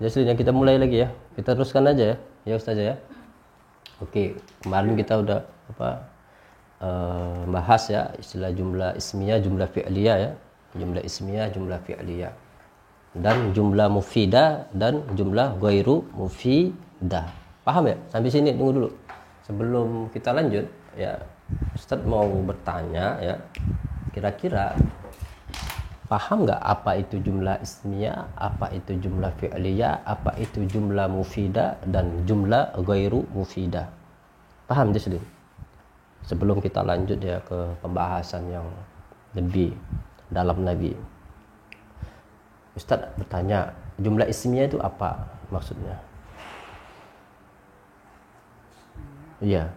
Jadi kita mulai lagi ya. Kita teruskan aja ya. Ya Ustaz ya. Oke, kemarin kita udah bahas ya istilah jumlah ismiyah, jumlah fi'liyah ya. Jumlah ismiyah, jumlah fi'liyah. Dan jumlah mufidah dan jumlah ghairu mufidah. Paham ya? Sampai sini tunggu dulu. Sebelum kita lanjut ya, Ustaz mau bertanya ya. Kira-kira paham nggak apa itu jumlah ismiyah, apa itu jumlah fi'liyah, apa itu jumlah mufidah dan jumlah ghairu mufidah? Paham Jaslin? Sebelum kita lanjut ya ke pembahasan yang lebih dalam lagi, Ustaz bertanya, jumlah ismiyah itu apa maksudnya? Iya.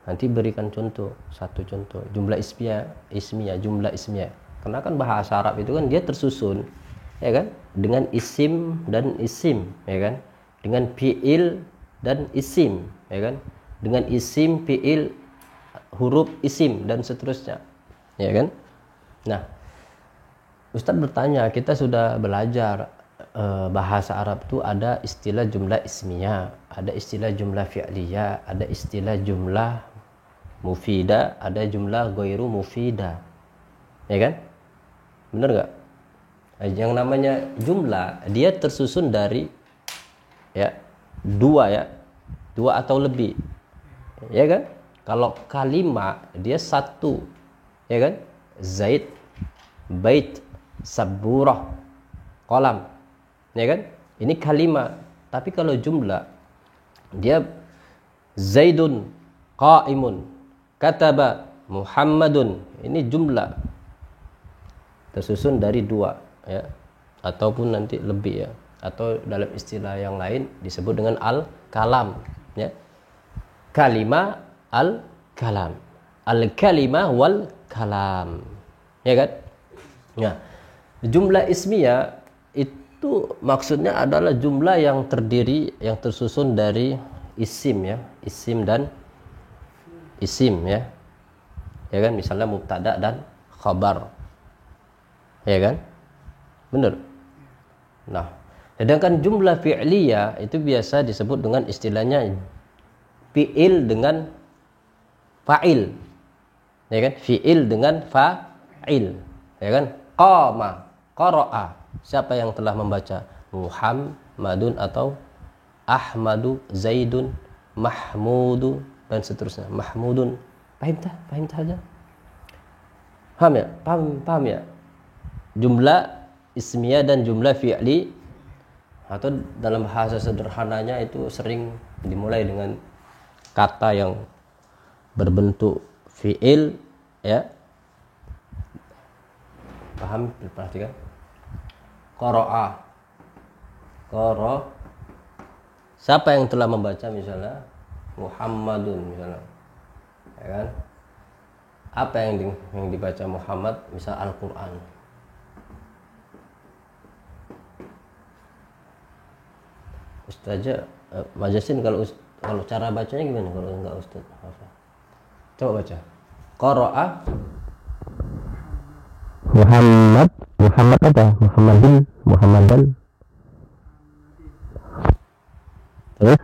Nanti berikan contoh, satu contoh. Jumlah ismiyah, jumlah ismiyah. Karena kan bahasa Arab itu kan dia tersusun, ya kan, dengan isim dan isim, ya kan, dengan fiil dan isim, ya kan, dengan isim, fiil, huruf isim dan seterusnya, ya kan. Nah, Ustadz bertanya, kita sudah belajar bahasa Arab itu ada istilah jumlah ismiyah, ada istilah jumlah fi'liyah, ada istilah jumlah mufidah, ada jumlah ghairu mufidah, ya kan? Benar nggak? Yang namanya jumlah dia tersusun dari ya dua atau lebih, ya kan? Kalau kalimat dia satu, ya kan? Zaid, bait, saburah, kolam, ya kan? Ini kalimat. Tapi kalau jumlah dia Zaidun, qaimun, kataba, Muhammadun. Ini jumlah tersusun dari dua ya, ataupun nanti lebih ya, atau dalam istilah yang lain disebut dengan al-kalam ya. Kalimah al-kalam, al-kalimah wal kalam, ya kan? Nah, jumlah ismiyah itu maksudnya adalah jumlah yang terdiri, yang tersusun dari isim ya, isim dan isim ya. Ya kan, misalnya mubtada dan khabar. Ya kan? Benar. Nah, sedangkan jumlah fi'liyah itu biasa disebut dengan istilahnya fi'il dengan fa'il. Ya kan? Fi'il dengan fa'il. Ya kan? Qama, qara'a. Siapa yang telah membaca? Muhammadun atau Ahmadu, Zaidun, Mahmudu dan seterusnya. Mahmudun. Paham tak? Paham tak aja? Paham ya? Paham ya? Jumlah ismiyah dan jumlah fi'li, atau dalam bahasa sederhananya itu sering dimulai dengan kata yang berbentuk fi'il ya. Paham? Perhatikan. Qara'a. Siapa yang telah membaca misalnya Muhammadun misalnya. Ya kan? Apa yang dibaca Muhammad? Misal Al-Qur'an. Ustazah Majasin, kalau cara bacanya gimana kalau enggak Ustaz? Coba baca. Qara'a Muhammad apa? Muhammadan. Terus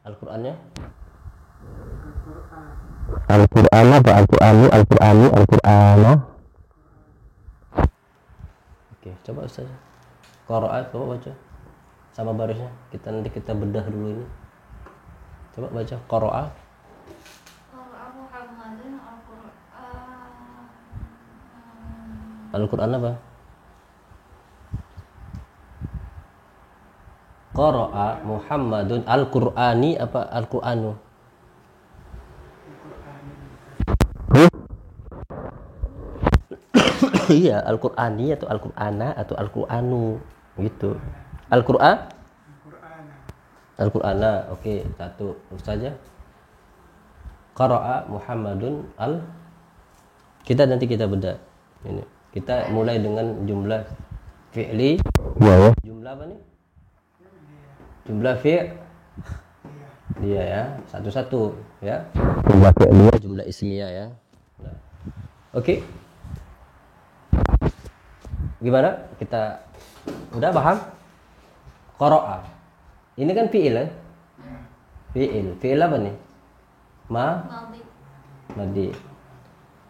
Al-Qur'annya? Al-Qur'an apa? Al-Qur'ana. Oke, coba Ustaz. Qara'a, coba baca. Sama barisnya, nanti kita bedah dulu ini. Coba baca qara'a. Al-Qur'an apa? Qara'a Muhammadun al-Qur'ani apa al-Qur'anu? Iya, al-Qur'ani atau al-Qur'ana atau al-Qur'anu gitu. Al-Qur'an? Al-Qur'ana. Oke, satu saja. Qara'a Muhammadun nanti kita bedah. Ini. Kita mulai dengan jumlah fi'li. Ya. Jumlah apa nih? Jumlah dia ya, satu-satu ya. Jumlah fi'liyah, jumlah ismiyah ya. Nah. Oke. Gimana? Kita udah paham? Qara'a. Ini kan fi'il kan? Fi'il apa nih? Madi.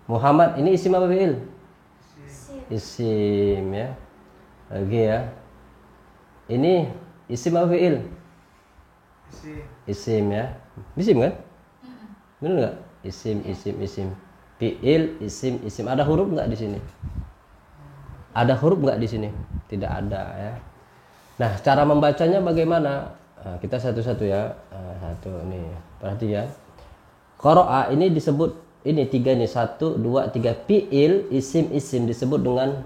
Muhammad ini isim apa fi'il? Isim ya. Lagi ya. Ini isim apa fi'il? Isim ya. Isim kan? Benar nggak? Isim. Fi'il, isim. Ada huruf nggak di sini? Ada huruf nggak di sini? Tidak ada ya. Nah, cara membacanya bagaimana? Nah, kita satu-satu ya. Satu nih, perhatian. Qara'a ini disebut ini 3 nih, 1, 2, 3. Fi'il, isim disebut dengan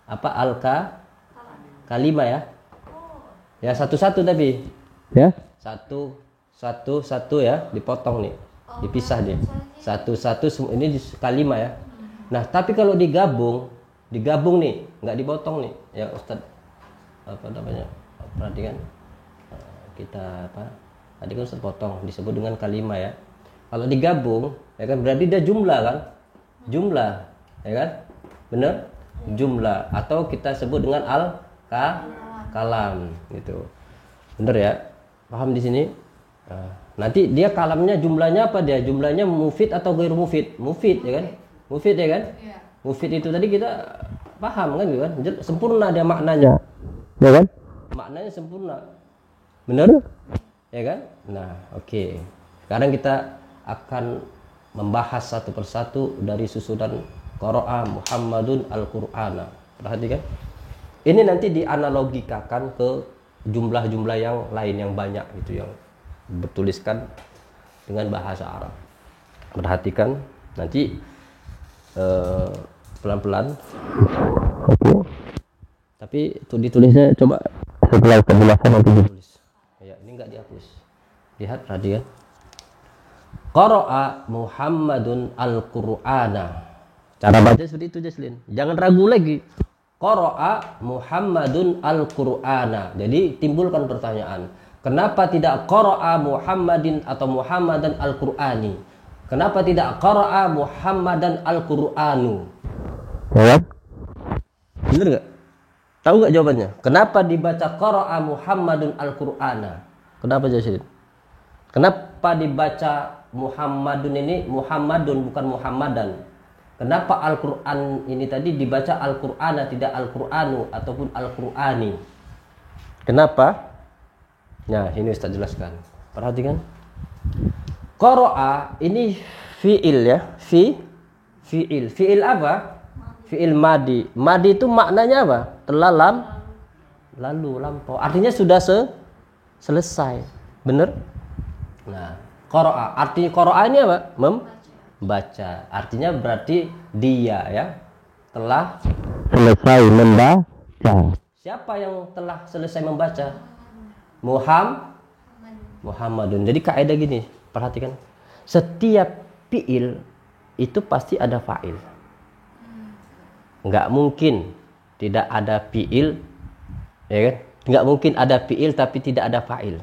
apa? Kalimah ya. Ya, satu-satu tapi. Ya. Satu ya, dipotong nih. Dipisah dia. Satu-satu ini kalimah ya. Nah, tapi kalau digabung nih, nggak dipotong nih. Ya, Ustaz. Apa namanya? Perhatikan. Kita apa? Tadi kan Ustaz potong, disebut dengan kalimah ya. Kalau digabung, ya kan berarti dia jumlah kan? Jumlah, ya kan? Bener? Jumlah atau kita sebut dengan kalam gitu. Bener ya? Paham di sini? Nanti dia kalamnya jumlahnya apa dia? Jumlahnya mufid atau ghairu mufid? Mufid ya kan? Mufid ya kan? Mufid itu tadi kita paham kan gitu kan? Sempurna dia maknanya. Ya kan? Maknanya sempurna. Bener? Ya kan? Nah, oke. Sekarang kita akan membahas satu persatu dari susunan Qara'a Muhammadun Al-Qur'ana. Perhatikan. Ini nanti dianalogikakan ke jumlah-jumlah yang lain yang banyak gitu yang bertuliskan dengan bahasa Arab. Perhatikan nanti pelan-pelan. Oke. Tapi itu ditulisnya coba setelah penjelasan nanti ditulis. Ya, ini enggak dihapus. Lihat perhatikan. Qara'a Muhammadun Al-Qur'ana. Cara baca seperti itu, Jaslin. Jangan ragu lagi. Qara'a Muhammadun Al-Qur'ana. Jadi timbulkan pertanyaan. Kenapa tidak qara'a Muhammadin atau Muhammadan Al-Qur'ani? Kenapa tidak qara'a Muhammadan Al-Qur'anu? Ya. Benar enggak? Tahu enggak jawabannya? Kenapa dibaca qara'a Muhammadun Al-Qur'ana? Kenapa, Jaslin? Kenapa dibaca Muhammadun ini Muhammadun bukan Muhammadan? Kenapa Al-Qur'an ini tadi dibaca Al-Qur'ana tidak Al-Qur'anu ataupun Al-Qur'ani? Kenapa? Nah, ini Ustaz jelaskan. Perhatikan. Qara'a ini fi'il ya. Fi'il. Fi'il apa? Fi'il madi. Madi itu maknanya apa? Telah lalu lampau. Artinya sudah selesai. Benar? Nah, qara'a. Arti qara'a ini apa? Membaca. Artinya berarti dia ya telah selesai membaca. Siapa yang telah selesai membaca? Muhammadun. Jadi kaidah gini, perhatikan. Setiap fi'il itu pasti ada fa'il. Enggak mungkin tidak ada fi'il, ya kan? Enggak mungkin ada fi'il tapi tidak ada fa'il.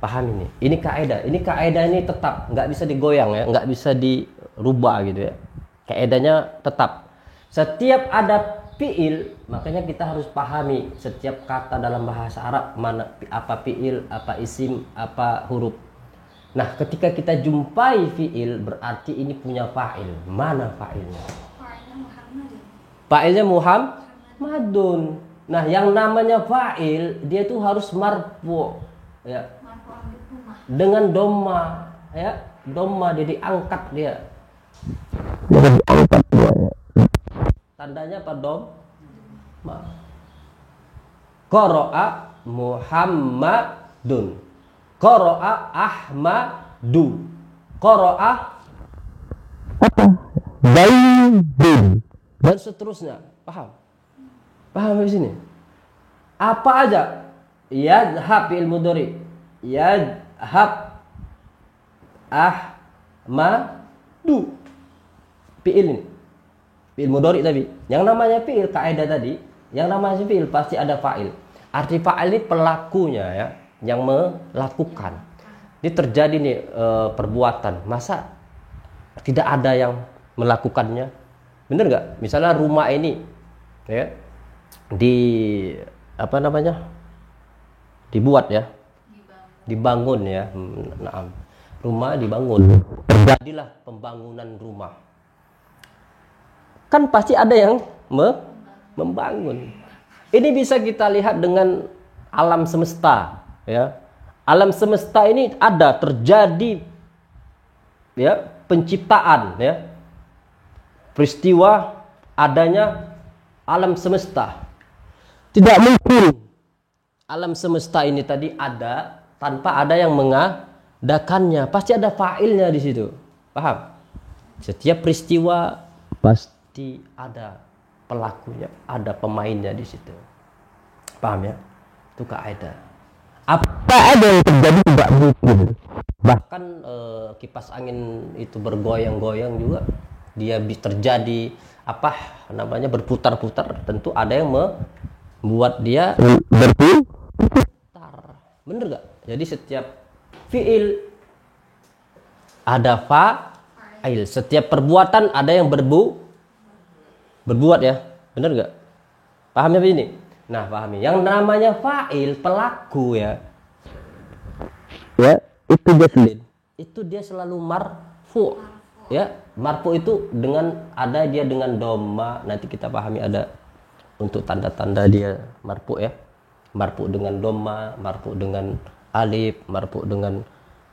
Paham ini? Ini kaidah. Ini kaidah ini tetap, nggak bisa digoyang ya, nggak bisa dirubah gitu ya. Kaidahnya tetap. Setiap ada fi'il, makanya kita harus pahami setiap kata dalam bahasa Arab mana apa fi'il, apa isim, apa huruf. Nah, ketika kita jumpai fi'il berarti ini punya fa'il. Mana fa'ilnya? Fa'ilnya Muhammadun. Nah, yang namanya fa'il dia tuh harus marfu ya. Dengan dhamma ya, dhamma dia diangkat dia. Diangkat dia ya. Tandanya apa dhamma? Qara'a Muhammadun. Qara'a Ahmadu. Qara'a apa? Zaidun. Dan seterusnya. Paham? Paham di sini? Apa aja? Yadhhab fi'il mudhari. Yadhhab Ahmadu. Fi'il ini. Fi'il mudhari tadi. Yang namanya fi'il kaidah tadi, yang namanya fi'il pasti ada fa'il. Arti fa'il ini pelakunya ya, yang melakukan. Ini terjadi nih perbuatan. Masa tidak ada yang melakukannya? Bener nggak? Misalnya rumah ini ya di apa namanya? dibuat ya, dibangun ya. Naam. Rumah dibangun, terjadilah pembangunan rumah. Kan pasti ada yang membangun. Ini bisa kita lihat dengan alam semesta ya. Alam semesta ini ada terjadi ya, penciptaan ya. Peristiwa adanya alam semesta. Tidak mungkin alam semesta ini tadi ada tanpa ada yang mengadakannya. Pasti ada fa'ilnya di situ. Paham? Setiap peristiwa pasti ada pelakunya, ada pemainnya di situ. Paham ya? Itu kaidah. Apa ada yang terjadi tidak mungkin. Bahkan kipas angin itu bergoyang-goyang juga, dia terjadi apa namanya berputar-putar, tentu ada yang membuat dia berputar. Bener gak? Jadi setiap fiil ada fa'il, setiap perbuatan ada yang berbuat ya. Bener gak? Paham ya ini? Nah, pahami. Yang namanya fa'il, pelaku ya. Ya, itu jaslin. Itu dia selalu marfu. Ya, marfu itu dia dengan dhamma. Nanti kita pahami ada untuk tanda-tanda dia marfu ya. Marfu dengan dhamma, marfu dengan alif, marfu dengan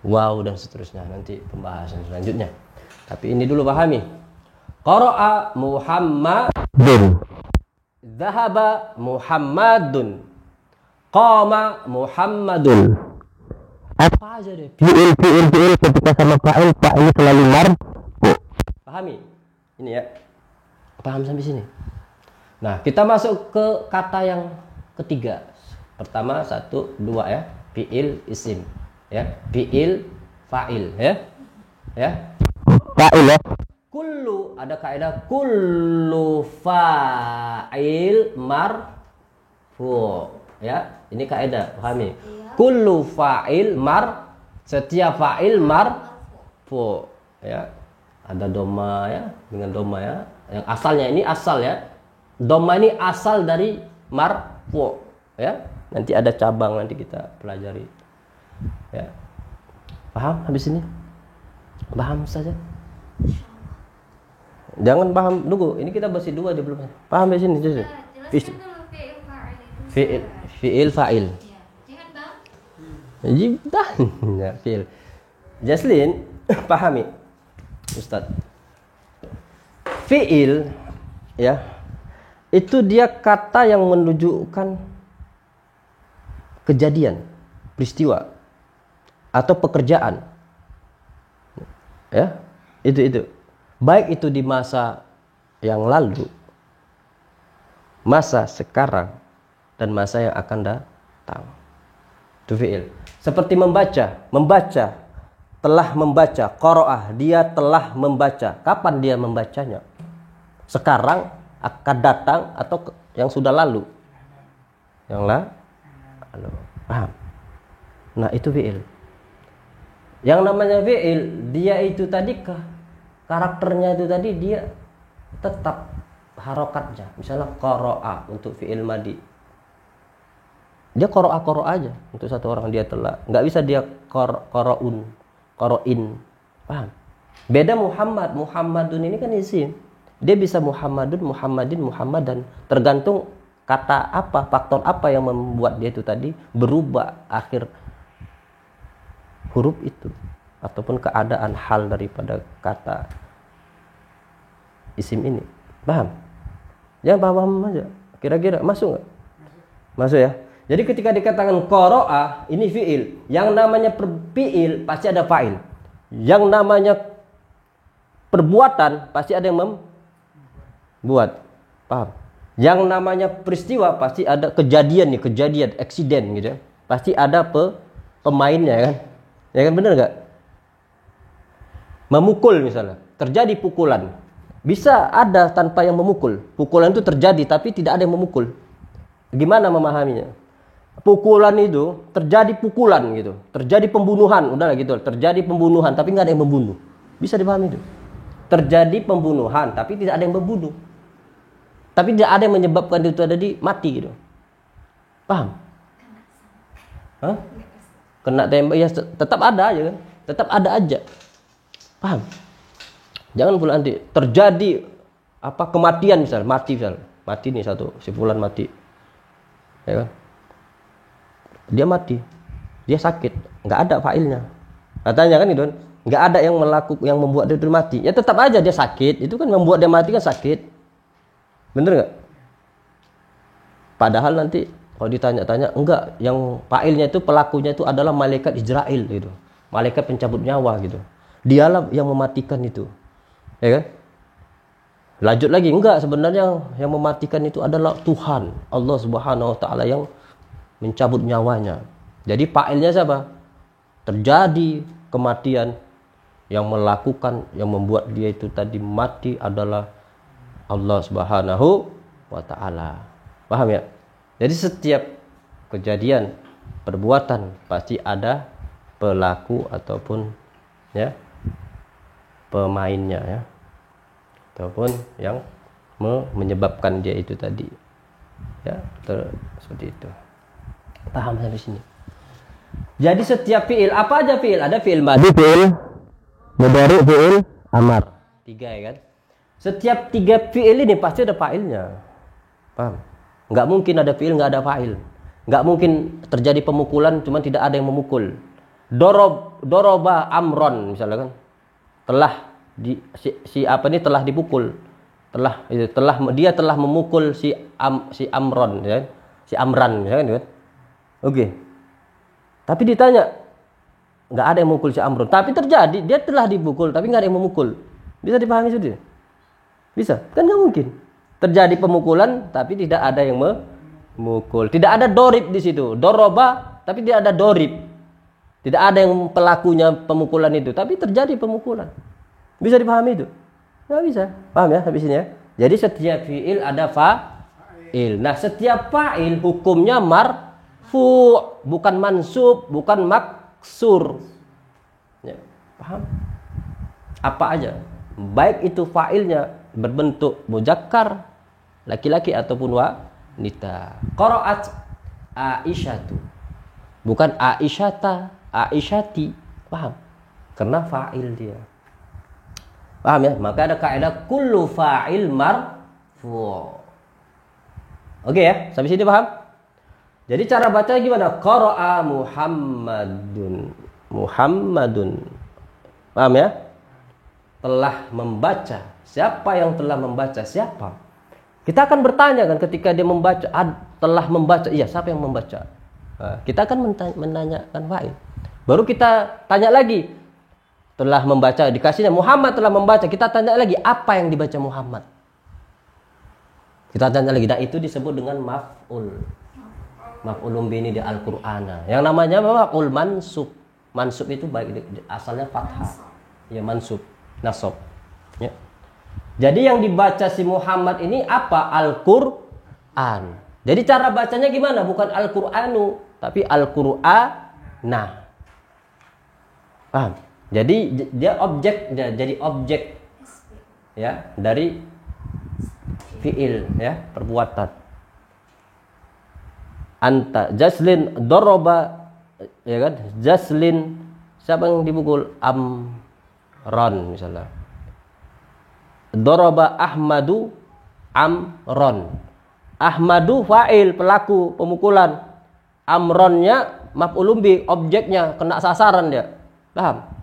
waw dan seterusnya. Nanti pembahasan selanjutnya. Tapi ini dulu pahami. Qara'a Muhammadun. Dhahaba Muhammadun. Qama Muhammadun. Apa aja deh? Fi'il ketika sama fa'il selalu marfu. Pahami? Ini ya. Paham sampai sini? Nah, kita masuk ke kata yang ketiga. Pertama 1, 2 ya. Fi'il isim ya. Fi'il fa'il ya. Ya. Fa'il ya. Kullu, ada kaidah kullu fa'il marfu ya. Ini kaidah, pahami? Kullu fa'il setiap fa'il marfu ya. Ada doma ya, dengan doma ya. Yang asalnya ini asal ya. Doma ini asal dari marfu ya. Nanti ada cabang, nanti kita pelajari ya. Paham habis ini? Paham saja. Jangan paham dulu. Ini kita bahas dua dia belum. Paham di sini saja. Fi'il fa'il. Jibdan. Ya, fi'il. Jaslin, pahami. Ustaz. Fi'il ya. Itu dia kata yang menunjukkan kejadian, peristiwa atau pekerjaan. Ya. Itu. Baik itu di masa yang lalu, masa sekarang, dan masa yang akan datang. Itu fi'il. Seperti membaca, telah membaca, qara'ah, dia telah membaca. Kapan dia membacanya? Sekarang, akan datang, atau yang sudah lalu? Yang lalu. Paham? Nah, itu fi'il. Yang namanya fi'il, dia itu tadi karakternya itu tadi dia tetap harokatnya. Misalnya qara'a untuk fi'il madi. Dia qara'a aja untuk satu orang, dia telah. Enggak bisa dia qara'in. Paham? Beda Muhammadun ini kan isim. Dia bisa Muhammadun, Muhammadin, Muhammadan. Tergantung kata apa, faktor apa yang membuat dia itu tadi berubah akhir huruf itu, ataupun keadaan hal daripada kata isim ini. Paham? Jangan paham aja. Kira-kira masuk nggak? Masuk ya. Jadi ketika dikatakan qara'a, ini fi'il. Yang namanya fi'il pasti ada fa'il. Yang namanya perbuatan pasti ada yang membuat. Paham? Yang namanya peristiwa pasti ada kejadian, eksiden gitu ya. Pasti ada pemainnya kan? Ya kan, benar nggak? Memukul misalnya, terjadi pukulan. Bisa ada tanpa yang memukul. Pukulan itu terjadi tapi tidak ada yang memukul. Gimana memahaminya? Pukulan itu terjadi pukulan gitu. Terjadi pembunuhan, udahlah gitu. Terjadi pembunuhan tapi nggak ada yang membunuh. Bisa dipahami itu? Terjadi pembunuhan tapi tidak ada yang membunuh. Tapi tidak ada yang menyebabkan itu tadi mati gitu. Paham? Hah? Kena tembak ya tetap ada aja kan? Tetap ada aja. Paham? Jangan pula nanti terjadi apa kematian misal, mati nih satu, si fulan mati. Ya kan? Dia mati. Dia sakit, nggak ada failnya. Katanya kan itu kan, nggak ada yang membuat dia mati. Ya tetap aja dia sakit. Itu kan membuat dia mati kan sakit. Bener nggak? Padahal nanti kalau ditanya-tanya enggak, yang failnya itu pelakunya itu adalah malaikat Israel gitu. Malaikat pencabut nyawa gitu. Dialah yang mematikan itu. Ya kan? Lanjut lagi, enggak, sebenarnya yang mematikan itu adalah Tuhan, Allah Subhanahu wa taala yang mencabut nyawanya. Jadi failnya siapa? Terjadi kematian, yang melakukan, yang membuat dia itu tadi mati adalah Allah Subhanahu wa taala. Paham ya? Jadi setiap kejadian, perbuatan pasti ada pelaku ataupun ya pemainnya ya. Ataupun yang menyebabkan dia itu tadi. Ya, seperti itu. Paham sampai sini? Jadi setiap fiil, apa aja fiil? Ada fiil madhi, fiil mudhari, fiil amar. 3 ya kan? Setiap 3 fiil ini pasti ada fa'ilnya. Paham? Enggak mungkin ada fiil enggak ada fa'il. Enggak mungkin terjadi pemukulan cuma tidak ada yang memukul. Doroba amron misalnya kan. Telah dipukul. Dia telah memukul si Amron ya. Si Amran ya kan? Oke. Tapi ditanya, nggak ada yang memukul si Amrun. Tapi terjadi, dia telah dipukul, tapi nggak ada yang memukul. Bisa dipahami sudah? Bisa? Kan nggak mungkin. Terjadi pemukulan, tapi tidak ada yang memukul. Tidak ada dorib di situ. Doroba, tapi tidak ada dorib. Tidak ada yang pelakunya pemukulan itu, tapi terjadi pemukulan. Bisa dipahami itu? Nggak bisa. Paham ya habis ini ya? Jadi setiap fiil ada fa'il. Nah, setiap fa'il hukumnya bukan mansub, bukan maksur. Ya, paham? Apa aja, baik itu fa'ilnya berbentuk muzakkar, laki-laki ataupun wanita. Qara'at Aisyatu, bukan Aisyata, Aisyati. Paham? Karena fa'il dia. Paham ya? Maka ada kaidah kullu fa'il marfu'. Oke ya, sampai sini paham? Jadi cara baca gimana? Qara'a Muhammadun. Paham ya? Telah membaca. Siapa yang telah membaca? Siapa? Kita akan bertanya kan ketika dia membaca, telah membaca. Iya, siapa yang membaca? Nah, kita akan menanyakan fa'il. Baru kita tanya lagi. Telah membaca, dikasihnya Muhammad telah membaca. Kita tanya lagi, apa yang dibaca Muhammad? Kita tanya lagi. Nah, itu disebut dengan maf'ul. Maf'ulun bihi di Al-Qur'an. Yang namanya maf'ul mansub. Mansub itu baik asalnya fathah. Ya, mansub, nasab. Ya. Jadi yang dibaca si Muhammad ini apa? Al-Qur'an. Jadi cara bacanya gimana? Bukan Al-Qur'anu, tapi Al-Qur'ana. Paham? Jadi dia objek ya dari fiil ya, perbuatan. Anta Jaslin doroba ya kan, Jaslin siapa yang dipukul? Amron misalnya. Doroba Ahmadu Amron. Ahmadu fa'il, pelaku pemukulan. Amronnya maf'ulun bih, objeknya, kena sasaran dia. Paham?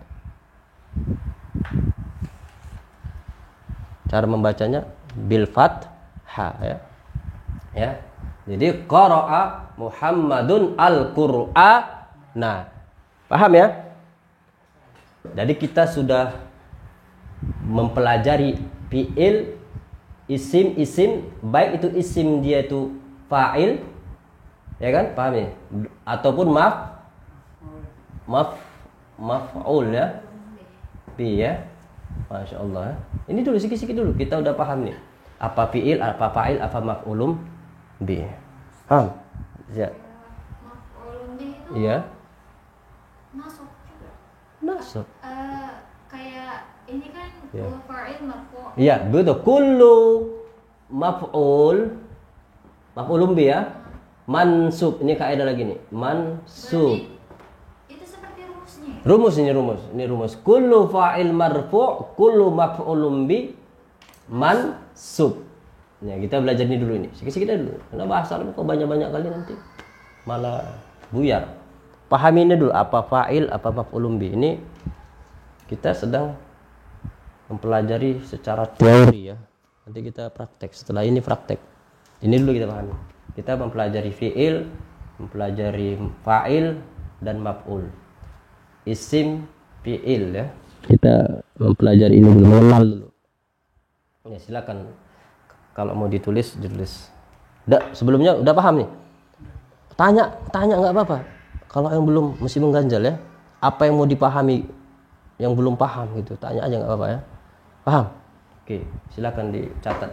Cara membacanya bil fathah ya. Ya. Jadi qara'a Muhammadun al-Qur'ana. Paham ya? Jadi kita sudah mempelajari fi'il, isim, baik itu isim dia itu fa'il, ya kan? Paham ya? Ataupun maf'ul ya. Bi ya. Masya Allah. Ini dulu sikit-sikit dulu. Kita udah paham nih. Apa fi'il, apa fa'il, apa maf'ulun bi. Paham? Ya. Maf'ulun bi itu Iya. masuk juga. Masuk. Kayak ini kan Ya. fa'il marfu'. Iya, betul. Kullu maf'ulun bi ya. Mansub. Ini kaidah lagi nih. Mansub. Berarti itu seperti rumusnya. Ini rumus. Kullu fa'il marfu', kullu maf'ulun bi mansub. Ya, kita belajar ini dulu ini. Sedikit dulu. Karena bahasa Arab kok banyak-banyak kali nanti malah buyar. Pahami ini dulu apa fa'il, apa maf'ulun bi. Ini kita sedang mempelajari secara teori ya. Nanti kita praktek. Setelah ini praktek. Ini dulu kita pahami. Kita mempelajari fi'il, mempelajari fa'il dan maf'ul. Isim fi'il ya. Kita mempelajari ini dulu, mengenal dulu. Ya silakan. Kalau mau ditulis. Sebelumnya udah paham nih? Tanya nggak apa-apa. Kalau yang belum mesti mengganjal ya. Apa yang mau dipahami yang belum paham gitu, tanya aja nggak apa-apa ya. Paham? Oke, silakan dicatat.